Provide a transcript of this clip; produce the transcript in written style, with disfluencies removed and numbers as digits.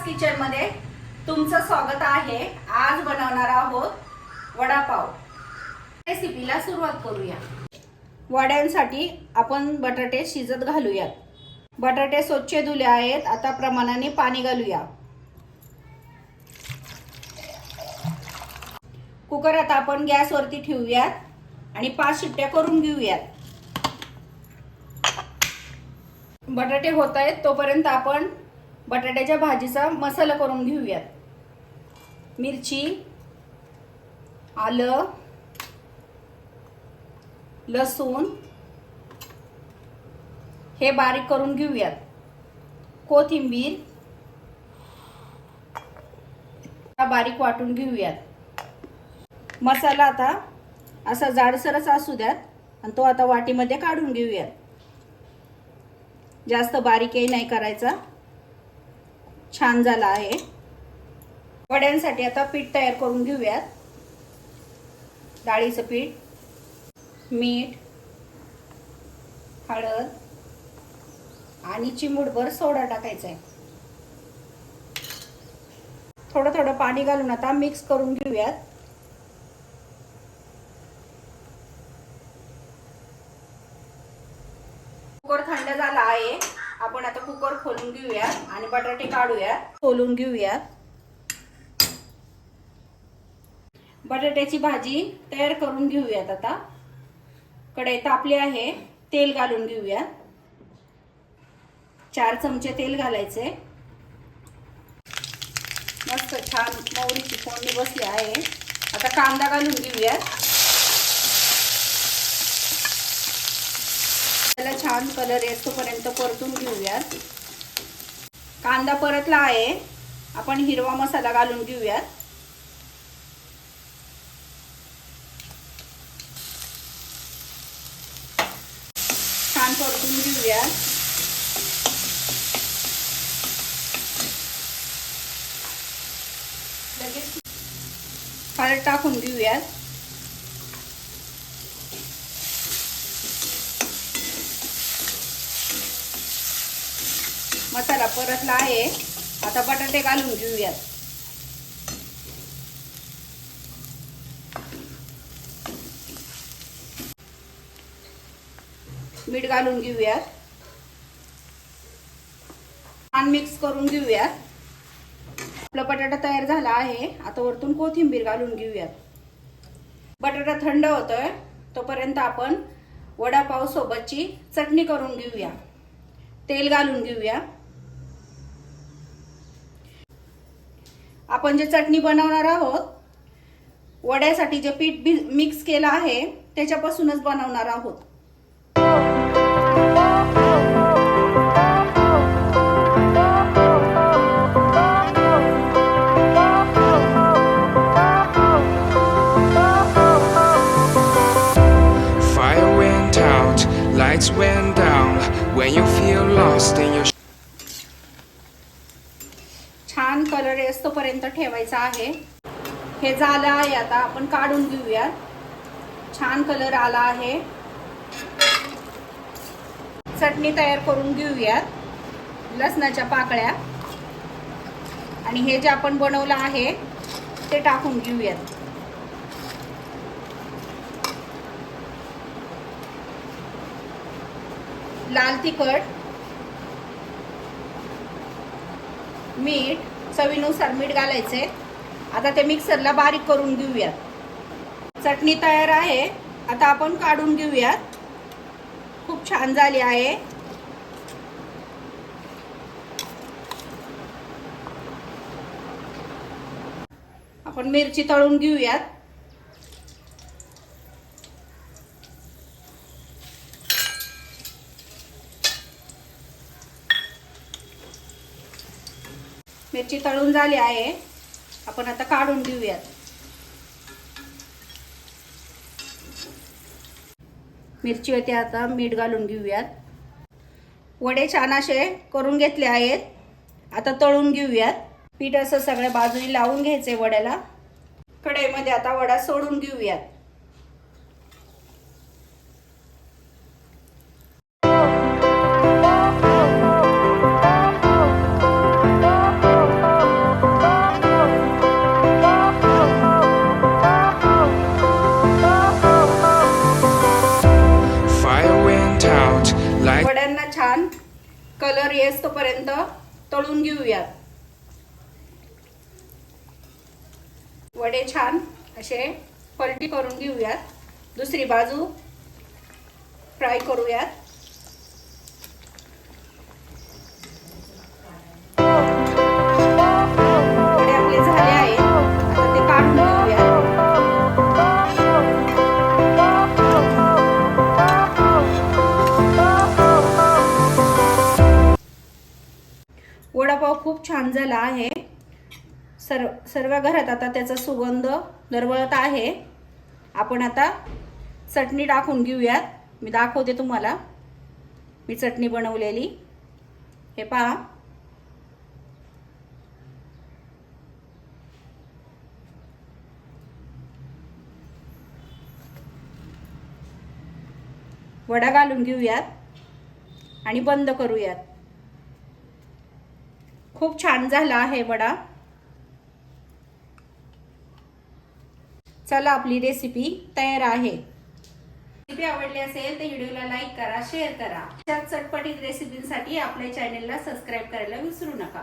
Kitchen मध्ये तुमचं स्वागत आहे। आज बनवणार आहोत वडापाव। रेसिपीला सुरुवात करूया। वड्यांसाठी आपण बटाटे शिजत घालूया। बटाटे स्वच्छ धुले आहेत। आता प्रमाणाने पाणी घालूया। कुकर आता आपण गॅस वरती ठेवूयात आणि 5 शिट्ट्या करून घेऊयात। बटाटे होत आहेत तोपर्यंत आपण बटाट्याच्या भाजीचा मसाला करून घेऊयात। मिरची, आलं, लसूण हे बारीक करून घेऊयात। कोथिंबीर बारीक वाटून घेऊयात। मसाला आता असा जाडसरच असू द्यात आणि तो आता वाटीमध्ये काढून घेऊयात। जास्त बारीकही नाही करायचा। छान झाला आहे। वड्यांसाठी आता पीठ तयार करून घेऊयात। डाळीचं पीठ, मीठ, हळद आणि चिमूटभर सोडा टाकायचा आहे। थोडं थोडं पाणी घालून आता मिक्स करून घेऊयात। कुकर थंड झाला आहे। आपण आता कुकर खोलून घेऊया आणि बटाटे काढूया, सोलून घेऊया। बटाट्याची भाजी तयार करून घेऊयात। आता कढई तापली आहे। तेल घालून घेऊया। 4 चमचे तेल घालायचे। मस्त छान मोहरीची फोडणी बसली आहे। आता कांदा घालून घेऊया। त्याला छान कलर येतोपर्यंत परतून घेऊया। कांदा परतला आहे। आपण हिरवा मसाला घालून घेऊया। छान परतून घेऊया। लगेच हळद टाकून घेऊया। मसाला परतला आहे। आता बटाटे घालून घेऊयात। मीठ घालून घेऊयात। छान मिक्स करून घेऊयात। आपला बटाटा तयार झाला आहे। आता वरतून कोथिंबीर घालून घेऊयात। बटाटा थंड होतोय तोपर्यंत आपण वडापाव सोबतची चटणी करून घेऊया। तेल घालून घेऊया। आपण जे चटणी बनवणार आहोत, वड्यासाठी जे पीठ मिक्स केलं आहे त्याच्यापासूनच बनवणार आहोत। Fire went out, lights went down. When you feel lost in your छान कलर येतोपर्यंत ठेवायचा आहे। हे झालं आहे। आता आपण काढून घेऊया। छान कलर आला आहे। चटणी तयार करून घेऊया। लसणाच्या पाकळ्या आणि हे जे आपण बनवलं आहे ते टाकून घेऊया। लाल तिखट, मीठ, चवीनुसार मीठ घालायचे। आता ते मिक्सरला बारीक करून घेऊयात। चटणी तयार आहे। आता आपण काढून घेऊयात। खूप छान झाली आहे। आपण मिरची तळून घेऊयात। मिरची तळून झाली आहे। आपण आता काढून घेऊयात। मिरचीवरती आता मीठ घालून घेऊयात। वडे छान असे करून घेतले आहेत। आता तळून घेऊयात। पीठ असं सगळ्या बाजूनी लावून घ्यायचे वड्याला। कढईमध्ये आता वडा सोडून घेऊयात। येस तोपर्यंत तळून घेऊयात. वडे छान असे पलटी करून घेऊयात. दुसरी बाजू फ्राय करूयात. वडे आपले झाले आहेत. आता ते काढून घेऊयात. वडापाव खूप छान झाला आहे. सर्व घरात आता त्याचा सुगंध दरवळत आहे. आपण आता चटणी टाकून घेऊयात. मी दाखवते तुम्हाला मी चटणी बनवलेली. हे पहा. वडा घालून घेऊयात आणि बंद करूयात. खूप छान झाला आहे वडा. चला आपली रेसिपी तयार आहे. रेसिपी आवडली असेल तर व्हिडिओला लाईक करा, शेअर करा. अशाच चटपटीत रेसिपींसाठी आपल्या चॅनलला सबस्क्राईब करायला विसरू नका.